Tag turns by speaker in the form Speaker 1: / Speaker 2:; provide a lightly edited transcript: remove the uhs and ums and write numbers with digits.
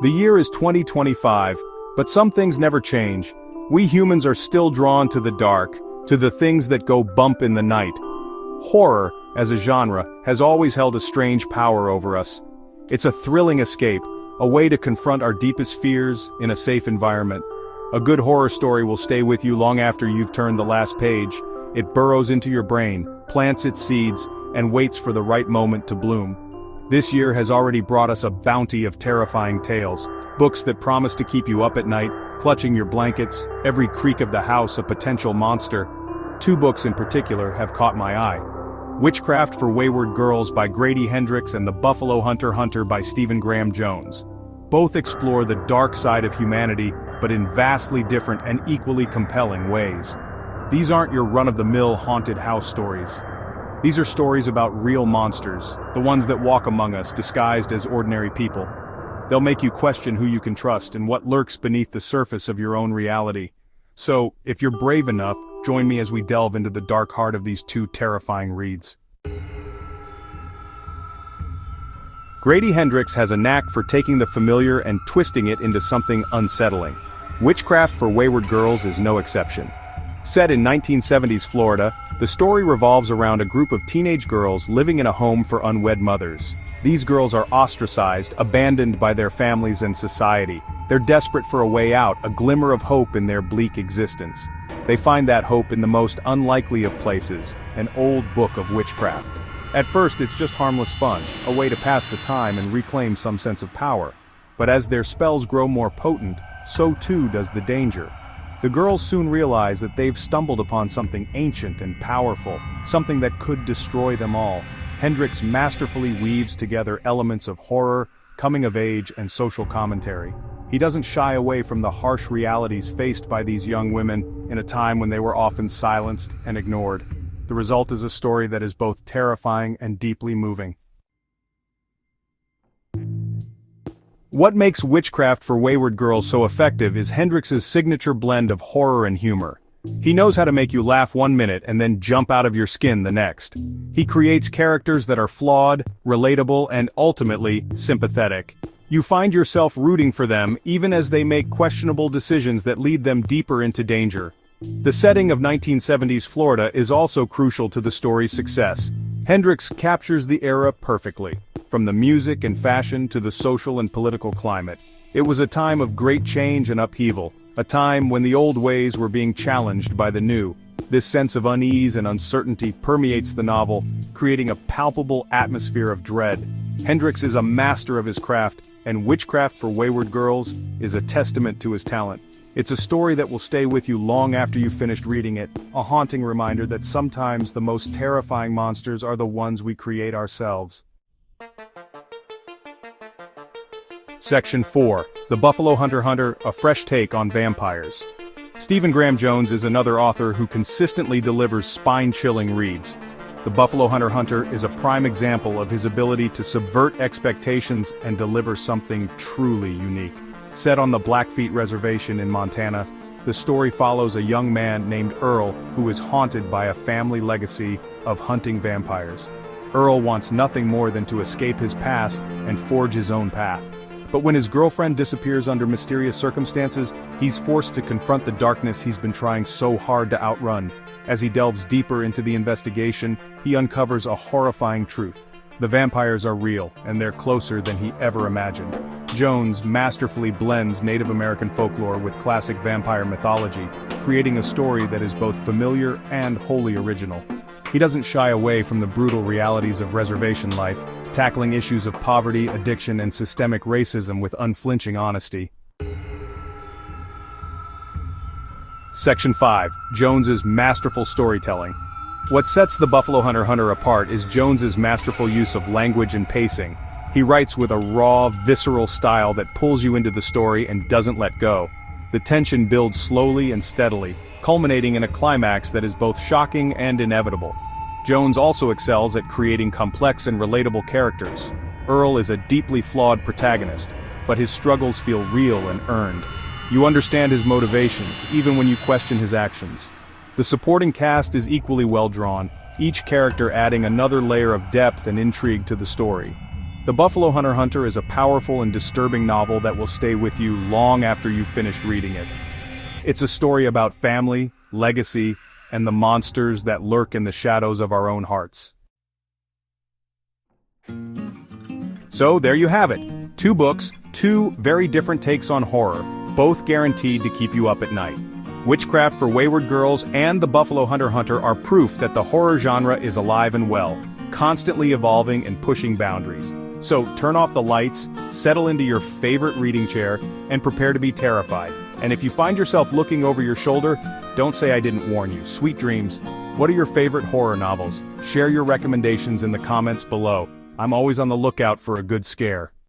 Speaker 1: The year is 2025, but some things never change. We humans are still drawn to the dark, to the things that go bump in the night. Horror, as a genre, has always held a strange power over us. It's a thrilling escape, a way to confront our deepest fears in a safe environment. A good horror story will stay with you long after you've turned the last page. It burrows into your brain, plants its seeds, and waits for the right moment to bloom. This year has already brought us a bounty of terrifying tales, books that promise to keep you up at night, clutching your blankets, every creak of the house a potential monster. Two books in particular have caught my eye. Witchcraft for Wayward Girls by Grady Hendrix and The Buffalo Hunter by Stephen Graham Jones. Both explore the dark side of humanity, but in vastly different and equally compelling ways. These aren't your run-of-the-mill haunted house stories. These are stories about real monsters, the ones that walk among us disguised as ordinary people. They'll make you question who you can trust and what lurks beneath the surface of your own reality. So, if you're brave enough, join me as we delve into the dark heart of these two terrifying reads. Grady Hendrix has a knack for taking the familiar and twisting it into something unsettling. Witchcraft for Wayward Girls is no exception. Set in 1970s Florida, the story revolves around a group of teenage girls living in a home for unwed mothers. These girls are ostracized, abandoned by their families and society. They're desperate for a way out, a glimmer of hope in their bleak existence. They find that hope in the most unlikely of places, an old book of witchcraft. At first it's just harmless fun, a way to pass the time and reclaim some sense of power. But as their spells grow more potent, so too does the danger. The girls soon realize that they've stumbled upon something ancient and powerful, something that could destroy them all. Hendrix masterfully weaves together elements of horror, coming of age, and social commentary. He doesn't shy away from the harsh realities faced by these young women in a time when they were often silenced and ignored. The result is a story that is both terrifying and deeply moving. What makes Witchcraft for Wayward Girls so effective is Hendrix's signature blend of horror and humor. He knows how to make you laugh one minute and then jump out of your skin the next. He creates characters that are flawed, relatable, and ultimately, sympathetic. You find yourself rooting for them even as they make questionable decisions that lead them deeper into danger. The setting of 1970s Florida is also crucial to the story's success. Hendrix captures the era perfectly, from the music and fashion to the social and political climate. It was a time of great change and upheaval, a time when the old ways were being challenged by the new. This sense of unease and uncertainty permeates the novel, creating a palpable atmosphere of dread. Hendrix is a master of his craft, and Witchcraft for Wayward Girls is a testament to his talent. It's a story that will stay with you long after you've finished reading it, a haunting reminder that sometimes the most terrifying monsters are the ones we create ourselves. Section 4. The Buffalo Hunter, a fresh take on vampires. Stephen Graham Jones is another author who consistently delivers spine-chilling reads. The Buffalo Hunter is a prime example of his ability to subvert expectations and deliver something truly unique. Set on the Blackfeet Reservation in Montana, the story follows a young man named Earl who is haunted by a family legacy of hunting vampires. Earl wants nothing more than to escape his past and forge his own path. But when his girlfriend disappears under mysterious circumstances, he's forced to confront the darkness he's been trying so hard to outrun. As he delves deeper into the investigation, he uncovers a horrifying truth. The vampires are real, and they're closer than he ever imagined. Jones masterfully blends Native American folklore with classic vampire mythology, creating a story that is both familiar and wholly original. He doesn't shy away from the brutal realities of reservation life, tackling issues of poverty, addiction, and systemic racism with unflinching honesty. Section 5. Jones's masterful storytelling. What sets the Buffalo Hunter apart is Jones's masterful use of language and pacing. He writes with a raw, visceral style that pulls you into the story and doesn't let go. The tension builds slowly and steadily, culminating in a climax that is both shocking and inevitable. Jones also excels at creating complex and relatable characters. Earl is a deeply flawed protagonist, but his struggles feel real and earned. You understand his motivations, even when you question his actions. The supporting cast is equally well drawn, each character adding another layer of depth and intrigue to the story. The Buffalo Hunter is a powerful and disturbing novel that will stay with you long after you've finished reading it. It's a story about family, legacy, and the monsters that lurk in the shadows of our own hearts. So there you have it. 2 books, 2 very different takes on horror, both guaranteed to keep you up at night. Witchcraft for Wayward Girls and The Buffalo Hunter are proof that the horror genre is alive and well, constantly evolving and pushing boundaries. So turn off the lights, settle into your favorite reading chair, and prepare to be terrified. And if you find yourself looking over your shoulder, don't say I didn't warn you. Sweet dreams. What are your favorite horror novels? Share your recommendations in the comments below. I'm always on the lookout for a good scare.